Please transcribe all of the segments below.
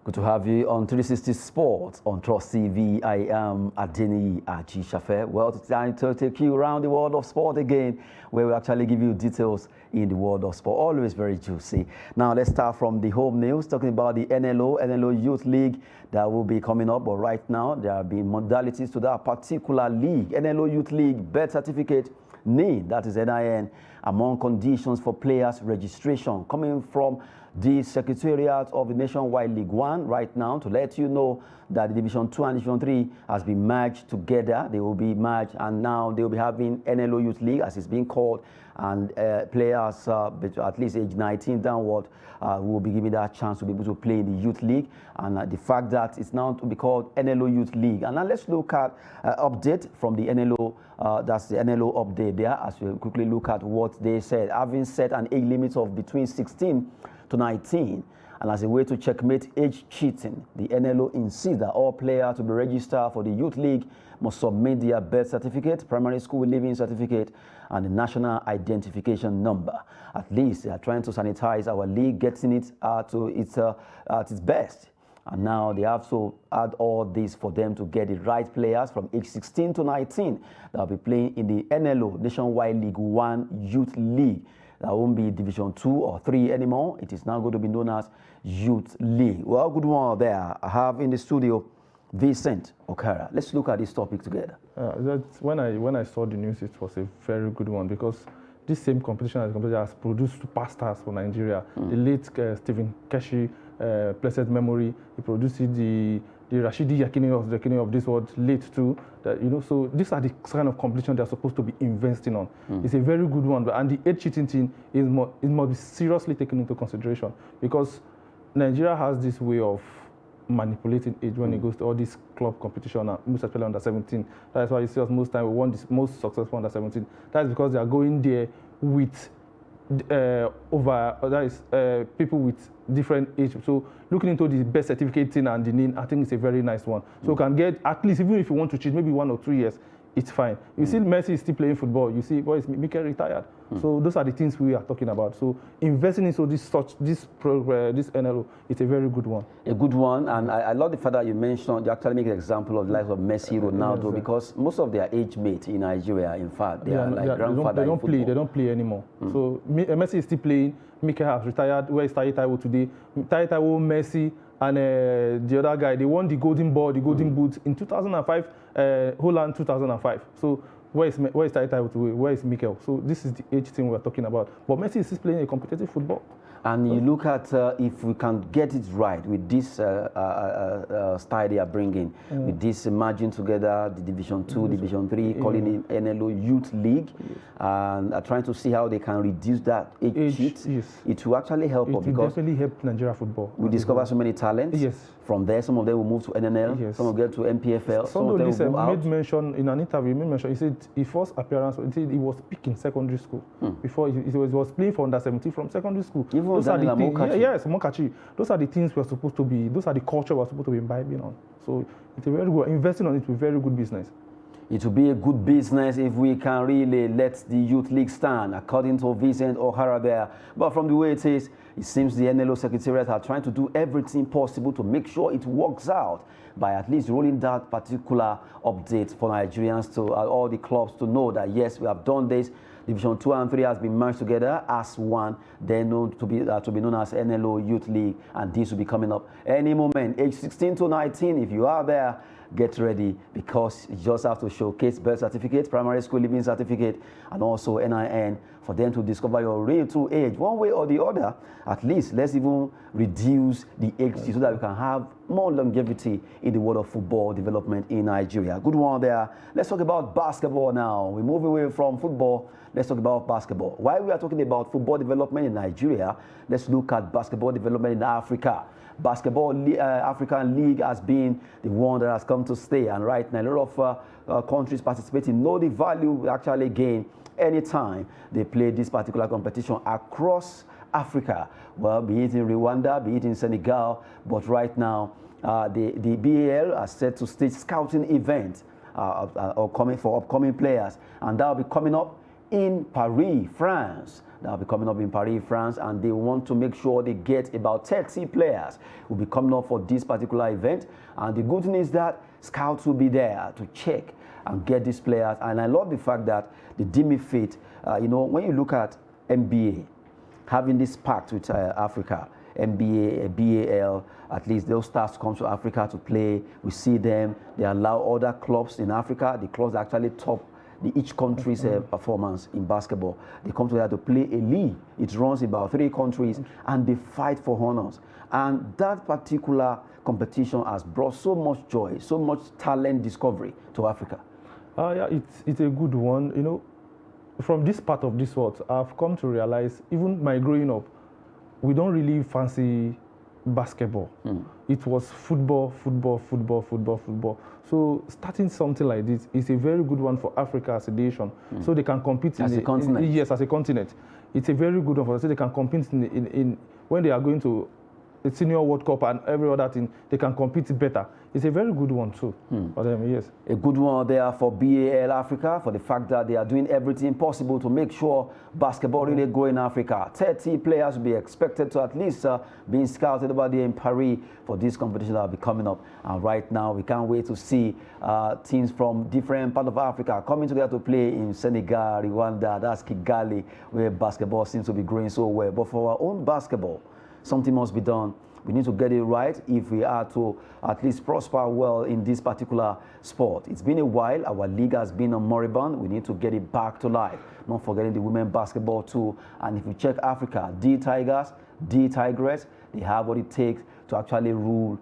Good to have you on 360 Sports on Trust TV. I am Adeni Ajishafe. Well, it's time to take you around the world of sport again, where we actually give you details in the world of sport. Always very juicy. Now, let's start from the home news, talking about the NLO Youth League that will be coming up. But right now, there have been modalities to that particular league. NLO Youth League birth certificate need, that is NIN, among conditions for players' registration, coming from the Secretariat of the Nationwide League One right now to let you know that the Division 2 and Division 3 has been merged together. They will be merged, and now they will be having NLO Youth League, as it's being called, and players at least age 19 downward will be given that chance to be able to play in the Youth League. And the fact that it's now to be called NLO Youth League. And now let's look at update from the NLO. That's the NLO update there, as we quickly look at what they said. Having set an age limit of between 16 to 19, and as a way to checkmate age cheating, the NLO insists that all players to be registered for the Youth League must submit their birth certificate, primary school leaving certificate, and the national identification number. At least they are trying to sanitize our league, getting it to its best. And now they have to add all this for them to get the right players from age 16 to 19 that will be playing in the NLO, Nationwide League One Youth League. That won't be Division 2 or 3 anymore. It is now going to be known as Youth League. Well, good one there. I have in the studio Vincent Okara. Let's look at this topic together. When I saw the news, it was a very good one, because this same competition has produced superstars for Nigeria. The late Stephen Keshi, blessed memory, he produced the Rashidi Yakini of this world, late too. That, you know, so these are the kind of competition they're supposed to be investing on. It's a very good one, and the age cheating thing it must be seriously taken into consideration, because Nigeria has this way of manipulating age when it goes to all these club competition, most especially under 17. That's why you see us most time we won the most successful under 17. That's because they are going there with people with different age. So looking into the best certificate thing and the name, I think it's a very nice one. So you can get, at least even if you want to cheat, maybe 1 or 2 years, it's fine. You see Messi is still playing football. You see, boy, is Mikel retired. So those are the things we are talking about. So investing into this NLO, it's a very good one. A good one, and I love the fact that you mentioned, you actually make an example of the likes of Messi, Ronaldo, because most of their age mates in Nigeria, in fact, they are like grandfather. They don't play anymore. So Messi is still playing. Mikel has retired. Where is Tai Taiwo today? Tai Taiwo, Messi, and the other guy, they won the Golden Ball, the Golden Boot in 2005, Holland 2005. So where is Tai Taiwo today? Where is Mikel? So this is the age thing we're talking about. But Messi is still playing a competitive football. And you look at if we can get it right with this style they are bringing, with this merging together, the Division 2, Division 3, calling it NLO Youth League, and trying to see how they can reduce that age cheat. It will actually help us, because definitely help Nigeria football. We discover so many talents. From there, some of them will move to NNL, some will get to MPFL, some of them will move out. Made mention in an interview, he said his first appearance, he was picking secondary school. Before he was playing for under 17 from secondary school. Those are the things, Mokachi. Those are the things we're supposed to be, those are the culture we're supposed to be imbibing on. So it's a very good, investing on it will be very good business. It will be a good business if we can really let the Youth League stand, according to Vincent O'Hara there. But from the way it is, it seems the NLO Secretariat are trying to do everything possible to make sure it works out by at least rolling that particular update for Nigerians, to all the clubs to know that, yes, we have done this. Division 2 and 3 has been merged together as one, then known to be known as NLO Youth League, and this will be coming up any moment. Age 16 to 19, if you are there, get ready, because you just have to showcase birth certificate, primary school leaving certificate, and also NIN for them to discover your real true age. One way or the other, at least let's even reduce the age so that we can have more longevity in the world of football development in Nigeria. Good one there. Let's talk about basketball now. We move away from football. Let's talk about basketball. While we are talking about football development in Nigeria, let's look at basketball development in Africa. Basketball African League has been the one that has come to stay, and right now a lot of countries participating know the value we actually gain anytime they play this particular competition across Africa. Well, be it in Rwanda, be it in Senegal, but right now the BAL has set to stage scouting event for upcoming players, and that will be coming up in Paris, France. that will be coming up in Paris, France, and they want to make sure they get about 30 players who will be coming up for this particular event. And the good thing is that scouts will be there to check and get these players. And I love the fact that they deem it fit. When you look at NBA, having this pact with Africa, NBA, BAL, at least those stars come to Africa to play. We see them. They allow other clubs in Africa, the clubs that actually top each country's performance in basketball. They come together to play a league. It runs about 3 countries, and they fight for honors. And that particular competition has brought so much joy, so much talent discovery to Africa. Yeah, it's a good one. From this part of this world, I've come to realize, even my growing up, we don't really fancy basketball. It was football. So starting something like this is a very good one for Africa as a nation, so they can compete as a continent. Yes, as a continent. It's a very good one for us, so they can compete in when they are going to the Senior World Cup and every other thing, they can compete better. It's a very good one too for them, yes. A good one there for BAL Africa, for the fact that they are doing everything possible to make sure basketball really grow in Africa. 30 players will be expected to at least being scouted over there in Paris for this competition that will be coming up. And right now, we can't wait to see teams from different parts of Africa coming together to play in Senegal, Rwanda, that's Kigali, where basketball seems to be growing so well. But for our own basketball, something must be done. We need to get it right if we are to at least prosper well in this particular sport. It's been a while. Our league has been a moribund. We need to get it back to life. Not forgetting the women basketball too. And if you check Africa, D Tigers, D Tigress, they have what it takes to actually rule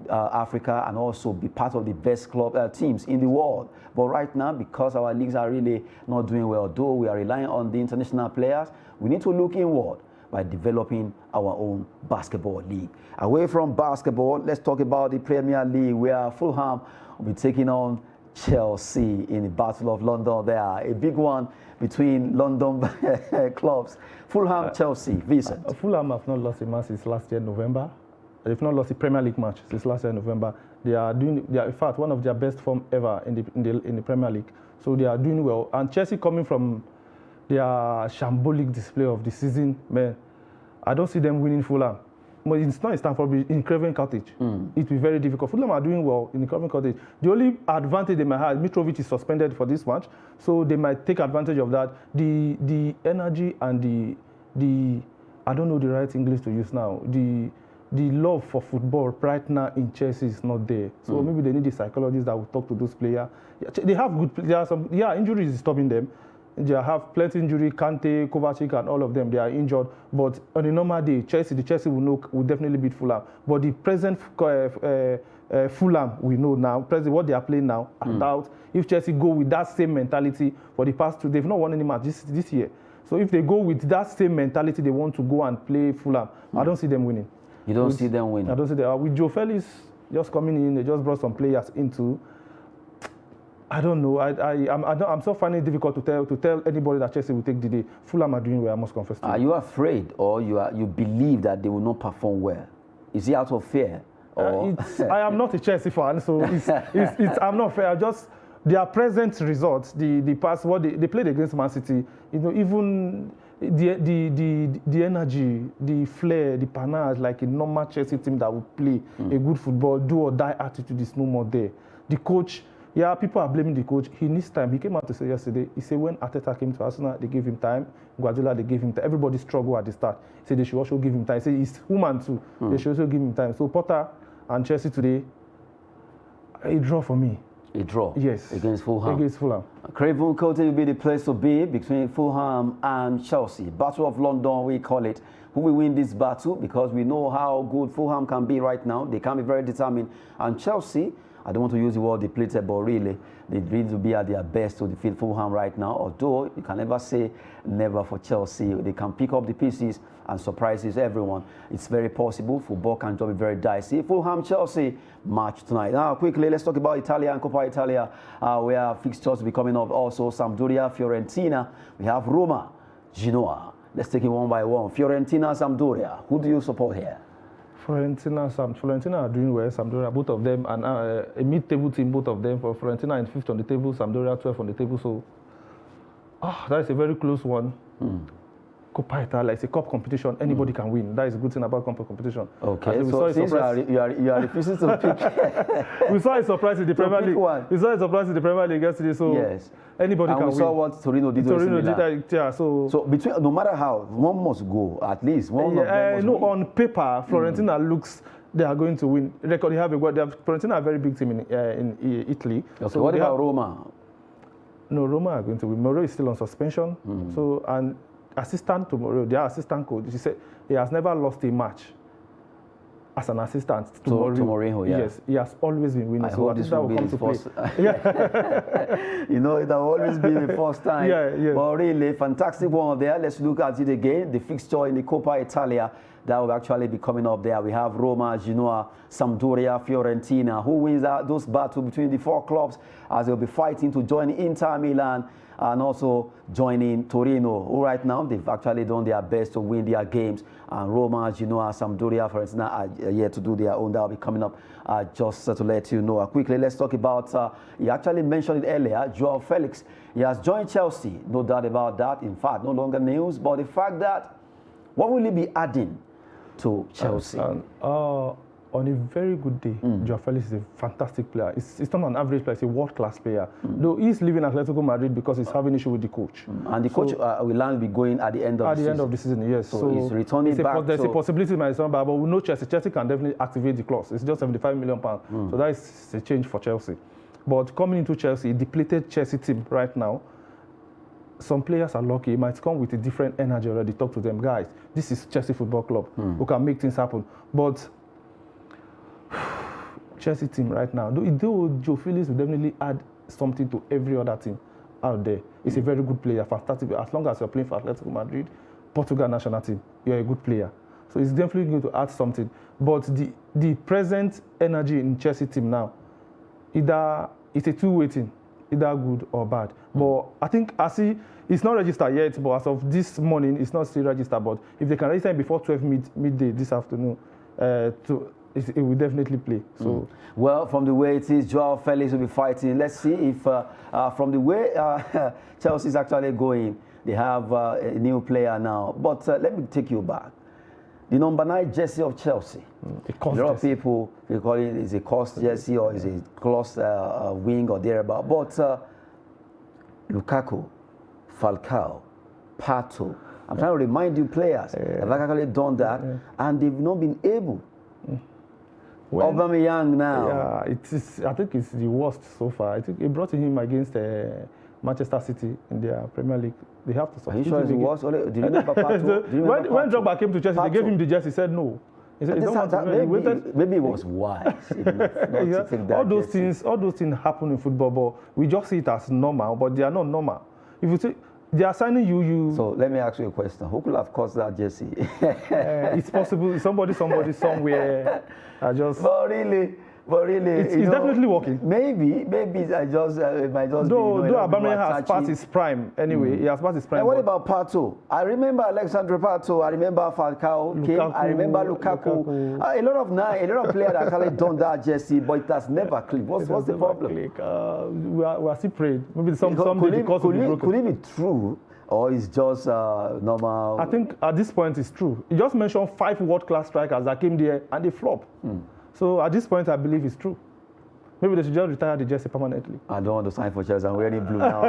Africa and also be part of the best club teams in the world. But right now, because our leagues are really not doing well, though we are relying on the international players, we need to look inward by developing our own basketball league. Away from basketball, let's talk about the Premier League, where Fulham will be taking on Chelsea in the Battle of London there. A big one between London clubs. Fulham, Chelsea, Vincent. Fulham have not lost a match since last year, November. They've not lost a Premier League match since last year, November. They are in fact, one of their best form ever in the Premier League. So they are doing well. And Chelsea, coming from their shambolic display of the season, man, I don't see them winning Fulham. But it's not in Stamford Bridge, in Craven Cottage. It will be very difficult. Fulham are doing well in Craven Cottage. The only advantage they might have, Mitrovic is suspended for this match, so they might take advantage of that. The energy and the I don't know the right English to use now. The love for football right now in Chelsea is not there. So maybe they need the psychologists that will talk to those players. They have good players. Injuries is stopping them. They have plenty injury, Kante, Kovacic, and all of them. They are injured. But on a normal day, the Chelsea will definitely beat Fulham. But the present Fulham, we know now, what they are playing now, I doubt if Chelsea go with that same mentality for the past 2, they've not won any match this year. So if they go with that same mentality, they want to go and play Fulham, I don't see them winning. You don't see them winning? I don't see them. With Joe Felix just coming in, they just brought some players into. I don't know. I'm so finding it difficult to tell anybody that Chelsea will take the day. Fulham are doing well, I must confess to you. Are you afraid, or you believe that they will not perform well? Is it out of fear? I am not a Chelsea fan, so I'm not fair. Just their present results, the past, what they played against Man City. Even the energy, the flair, the panache, like a normal Chelsea team that would play a good football, do or die attitude is no more there. The coach. Yeah, people are blaming the coach. He needs time. He came out to say yesterday, he said when Arteta came to Arsenal, they gave him time. Guardiola, they gave him time. Everybody struggled at the start. He said they should also give him time. He said he's human too. They should also give him time. So Potter and Chelsea today, a draw for me. A draw? Yes. Against Fulham? Against Fulham. Craven Cottage will be the place to be between Fulham and Chelsea. Battle of London, we call it. Who will win this battle? Because we know how good Fulham can be right now. They can be very determined. And Chelsea, I don't want to use the word depleted, but really, they need to be at their best to defeat Fulham right now. Although, you can never say never for Chelsea. They can pick up the pieces and surprises everyone. It's very possible. Football can just be very dicey. Fulham-Chelsea match tonight. Now, quickly, let's talk about Italia and Coppa Italia, where fixtures will be coming up. Also, Sampdoria, Fiorentina. We have Roma, Genoa. Let's take it one by one. Fiorentina, Sampdoria. Who do you support here? Fiorentina are doing well. Sampdoria, both of them, and a mid-table team, both of them. For Fiorentina in 5th on the table, Sampdoria 12th on the table. So, that is a very close one. Copa Italia, it's a cup competition. Anybody can win. That is a good thing about cup competition. Okay, so since you are refusing to pick, we saw a surprise in the Premier League. We saw a surprise in the Premier League yesterday. So yes, anybody can win. We saw what Torino did. Yeah. So between no matter how, one must go at least. One of them must win. On paper, Fiorentina looks. They are going to win. Record they have a Fiorentina are a very big team in Italy. Okay, so what about Roma? No, Roma are going to win. Mourinho is still on suspension. So and assistant to Mourinho, their assistant coach, he said he has never lost a match as an assistant to Mourinho. Yeah. Yes, he has always been winning. I hope this will come to play. You know, it has always been the first time. Yeah. But really, fantastic one there. Let's look at it again. The fixture in the Coppa Italia that will actually be coming up there. We have Roma, Genoa, Sampdoria, Fiorentina. Who wins those battles between the four clubs as they'll be fighting to join Inter Milan and also joining Torino, who right now they've actually done their best to win their games. And Roma, Genoa, Sampdoria, Fiorentina are yet to do their own. That will be coming up just to let you know. Quickly, let's talk about, you actually mentioned it earlier, Joao Felix. He has joined Chelsea, no doubt about that. In fact, no longer news, but the fact that, what will he be adding to Chelsea? On a very good day, Joao Felix is a fantastic player. It's not an average player, it's a world-class player. Though he's leaving Atletico Madrid because he's having issue with the coach. And the coach will be going at the end of the season. At the end of the season, yes. So he's returning back. There's a possibility, my son, but we know Chelsea. Chelsea can definitely activate the clause. It's just £75 million. So that is a change for Chelsea. But coming into Chelsea, a depleted Chelsea team right now, some players are lucky. It might come with a different energy already. Talk to them, guys. This is Chelsea Football Club who can make things happen. But Chelsea team right now, though Joao Felix will definitely add something to every other team out there. He's a very good player, fantastic. As long as you're playing for Atletico Madrid, Portugal national team, you're a good player. So he's definitely going to add something. But the present energy in Chelsea team now, either it's a two-way thing, either good or bad. But I think it's not registered yet, but as of this morning, it's not still registered. But if they can register before 12 midday this afternoon, it will definitely play. So, well, from the way it is, Joao Felix will be fighting. Let's see if, from the way Chelsea is actually going, they have a new player now. But let me take you back. The number 9 jersey of Chelsea. A lot of people, they call it is a cost jersey or is a close wing or thereabout. But Lukaku, Falcao, Pato, I'm trying to remind you players have actually done that, and they've not been able. Aubameyang now. Yeah, I think it's the worst so far. I think they brought him against Manchester City in their Premier League. They have to. Are you sure it's the worst? Do you remember Pato? When Drogba came to Chelsea, they gave him the jersey. He said no. He said, maybe it was wise. To take that all those things happen in football, but we just see it as normal, but they are not normal. If you say they are signing you. So let me ask you a question. Who could have caused that jersey? It's possible. Somebody, somewhere. But really, it's definitely working. Maybe I just it might just though Aubameyang has passed his prime anyway. He has passed his prime. And what about Pato? I remember Alexandre Pato. I remember Falcao came. I remember Lukaku. A lot of players that actually done that jersey, but it has never clicked. What's the problem? We are still praying. Maybe someday the course will be broken. Could it be true? Or it's just normal? I think at this point it's true. You just mentioned 5 world-class strikers that came there and they flopped. So at this point, I believe it's true. Maybe they should just retire the jersey permanently. I don't want to sign for Chelsea. I'm wearing blue now.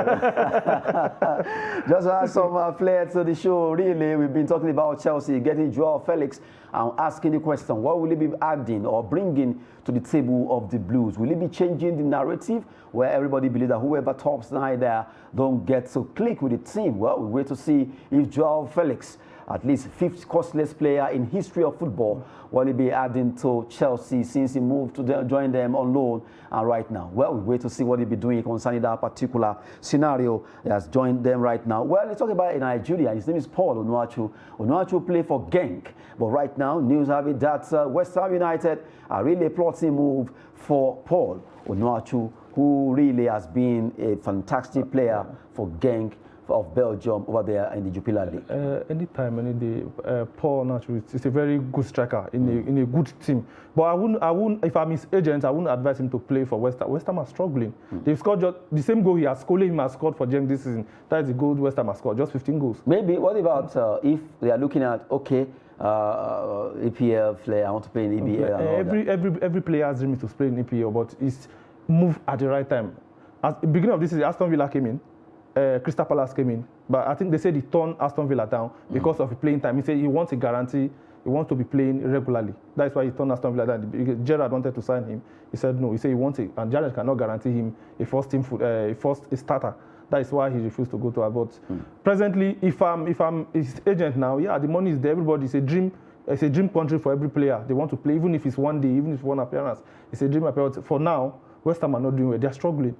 Just to add some flair to the show, really, we've been talking about Chelsea getting Joao Felix and asking the question, what will he be adding or bringing to the table of the Blues? Will he be changing the narrative where everybody believes that whoever tops 9 there don't get to click with the team? Well, we wait to see if Joao Felix, at least 5th costless player in history of football, will he be adding to Chelsea since he moved to join them on loan right now. Well, we wait to see what he'll be doing concerning that particular scenario. He has joined them right now. Well, let's talk about in Nigeria. His name is Paul Onuachu. Onuachu played for Genk, but right now news have it that West Ham United are really plotting move for Paul Onuachu, who really has been a fantastic player for Genk of Belgium over there in the Jupiler League? Anytime, any day. Paul naturally, it's a very good striker in a good team. But I wouldn't. If I'm his agent, I wouldn't advise him to play for West Ham. West Ham are struggling. They've scored just the same goal he has scored for Genk this season. That is the goal West Ham has scored, just 15 goals. Maybe. What about if they are looking at EPL player? I want to play in EPL. Every player's dream is to play in EPL, but it's move at the right time. At the beginning of this season, Aston Villa came in. Crystal Palace came in, but I think they said he turned Aston Villa down because of the playing time. He said he wants a guarantee, he wants to be playing regularly. That's why he turned Aston Villa down. Gerrard wanted to sign him. He said no. He said he wants it, and Gerrard cannot guarantee him a first starter. That is why he refused to go to us. But presently, if I'm his agent now, yeah, the money is there. Everybody, it's a dream country for every player. They want to play, even if it's one day, even if it's one appearance. It's a dream appearance. For now, West Ham are not doing well. They're struggling.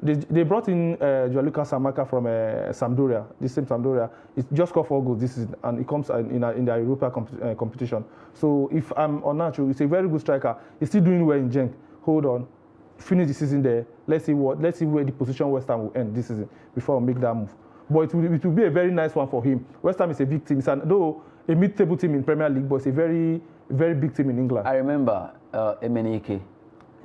They brought in Gianluca Samaka from Sampdoria, the same Sampdoria. He just scored 4 goals this season, and it comes in the Europa competition. So if I'm Onacho, he's a very good striker. He's still doing well in Genk. Hold on, finish the season there. Let's see where the position West Ham will end this season before we make that move. But it will be a very nice one for him. West Ham is a big team. It's though a mid-table team in Premier League, but it's a very, very big team in England. I remember Emenike.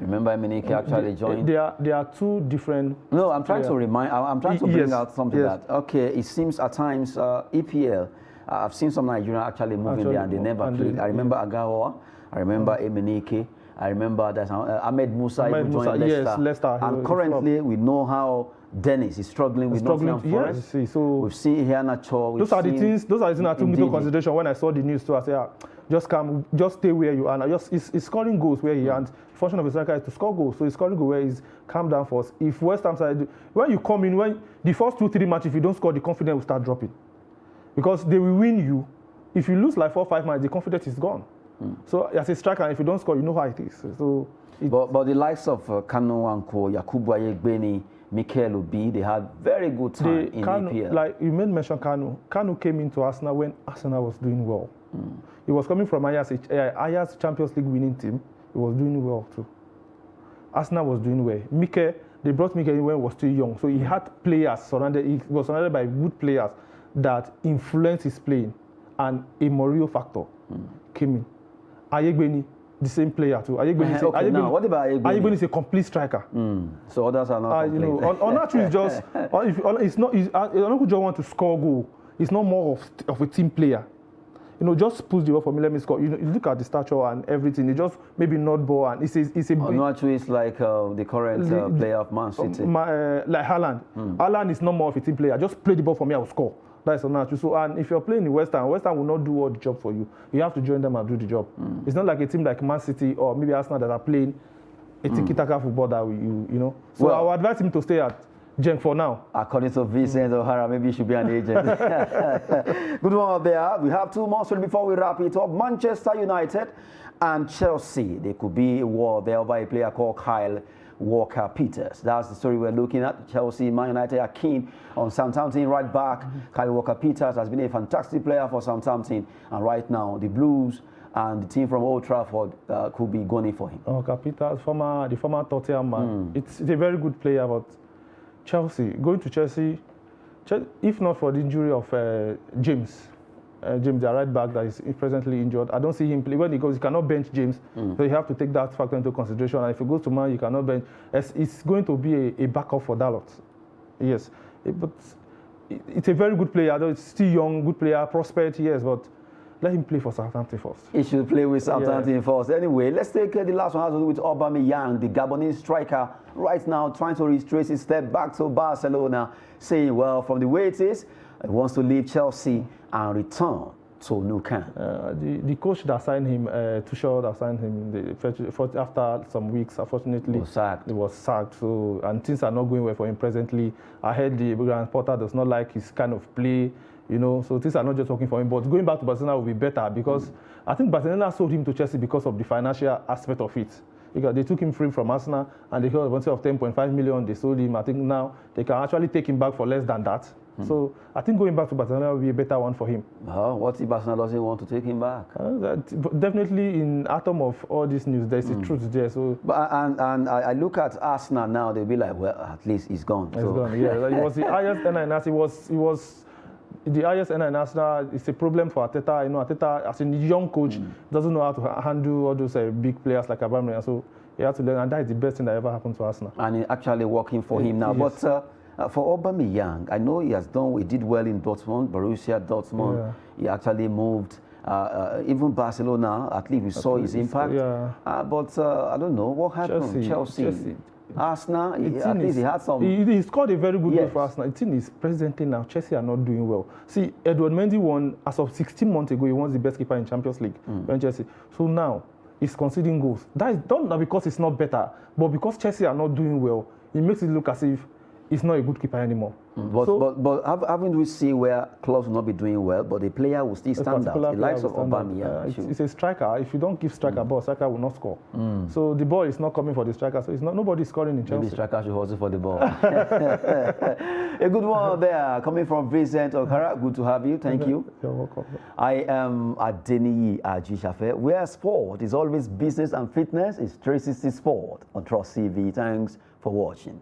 Remember Emenike actually joined? There are 2 different... No, I'm trying to remind... I'm trying to bring out something that... Okay, it seems at times EPL, I've seen some Nigerians actually moving there and they never played. I remember Agawa, I remember Emenike, I remember that Ahmed Musa even joined Leicester. Yes, Leicester. And currently we know how Dennis is struggling with Nottingham Forest. Yes, so we've seen Iheanacho. Those are the things I took into consideration when I saw the news too. I said, just stay where you are. He's scoring goals where he is. The function of a striker is to score goals. So he's scoring goals where he's calm down for us. If West Ham side, when you come in, when the first 2-3 matches, if you don't score, the confidence will start dropping. Because they will win you. If you lose like 4-5 matches, the confidence is gone. So as a striker, if you don't score, you know how it is. So but the likes of Kanu Anko, Yakubu Ayegbeni, Mikel Obi, they had very good time in EPL. Like you made mention Kanu. Kanu came into Arsenal when Arsenal was doing well. He was coming from Ajax Champions League winning team. He was doing well too. Arsenal was doing well. They brought Mikel in when he was still young. So he had players surrounded. He was surrounded by good players that influenced his playing, and a Mourinho factor came in. Ayegbeni, the same player too. Now, what about Ayegbeni? Ayegbeni is a complete striker. So others are not complete. Onachu is just. It's not. Onachu just want to score goal. It's not more of a team player. Just push the ball for me, let me score. You look at the stature and everything. It's just maybe not ball, and it's a. Onachu is like the current player of Man City. Like Haaland. Haaland is not more of a team player. Just play the ball for me, I will score. That's Onachu. So, and if you're playing in West Ham will not do all the job for you. You have to join them and do the job. It's not like a team like Man City or maybe Arsenal that are playing a tiki-taka football that you know. So I would advise him to stay at Genk for now. According to Vincent O'Hara, maybe he should be an agent. Good one there. We have 2 more stories before we wrap it up. Manchester United and Chelsea. There could be a war there by a player called Kyle Walker-Peters. That's the story we're looking at. Chelsea, Man United are keen on Southampton right back. Kyle Walker-Peters has been a fantastic player for Southampton, and right now the Blues and the team from Old Trafford could be going for him. Walker-Peters, the former Tottenham man. It's a very good player, but going to Chelsea, if not for the injury of James, the right back that is presently injured, I don't see him play. When he goes, he cannot bench James, so you have to take that factor into consideration. And if he goes to Man, you cannot bench. It's going to be a backup for Dalot. Yes, but it's a very good player. Though it's still young, good player, prospect, yes, but let him play for Southampton first. He should play with Southampton first. Anyway, let's take the last one has to do with Aubameyang, the Gabonese striker, right now trying to retrace his step back to Barcelona, saying, well, from the way it is, he wants to leave Chelsea and return to Nou Camp. The coach that signed him, Tuchel, that signed him after some weeks, unfortunately, he was sacked. So, and things are not going well for him presently. I heard the Grant Potter does not like his kind of play. So things are not just working for him. But going back to Barcelona will be better because I think Barcelona sold him to Chelsea because of the financial aspect of it. Because they took him free from Arsenal and they got a bunch of 10.5 million. They sold him. I think now they can actually take him back for less than that. So I think going back to Barcelona will be a better one for him. What if Barcelona doesn't want to take him back? But definitely in atom of all this news, there's a truth there. So, But and I look at Arsenal now, they'll be like, well, at least he's gone. He's gone. Yeah, like, it was the highest earner in Arsenal. It was the highest earner in Arsenal. It's a problem for Arteta. You know, Arteta, as a young coach, doesn't know how to handle all those big players like Aubameyang. So he had to learn, and that is the best thing that ever happened to Arsenal. And it's actually working for him now. Yes. But for Aubameyang, I know he did well in Dortmund, Borussia Dortmund. Yeah. He actually moved. Even Barcelona, at least we saw his impact. Yeah. But I don't know what happened. Chelsea. Arsenal, at least he had some. He scored a very good goal for Arsenal. The thing is, presently now, Chelsea are not doing well. See, Edward Mendy won, as of 16 months ago, he was the best keeper in Champions League when Chelsea. So now, he's conceding goals. That is not because it's not better, but because Chelsea are not doing well, it makes it look as if he's not a good keeper anymore. But haven't we seen where clubs will not be doing well, but the player will still stand out? The likes of Aubameyang. It's a striker. If you don't give striker ball, striker will not score. So the ball is not coming for the striker. So nobody's scoring in Chelsea. Maybe striker should hustle for the ball. A good one there coming from Vincent Okara. Good to have you. Thank you. You're welcome. I am Adeniyi Ajishafe, where sport is always business and fitness. It's 360 Sport on Trust TV. Thanks for watching.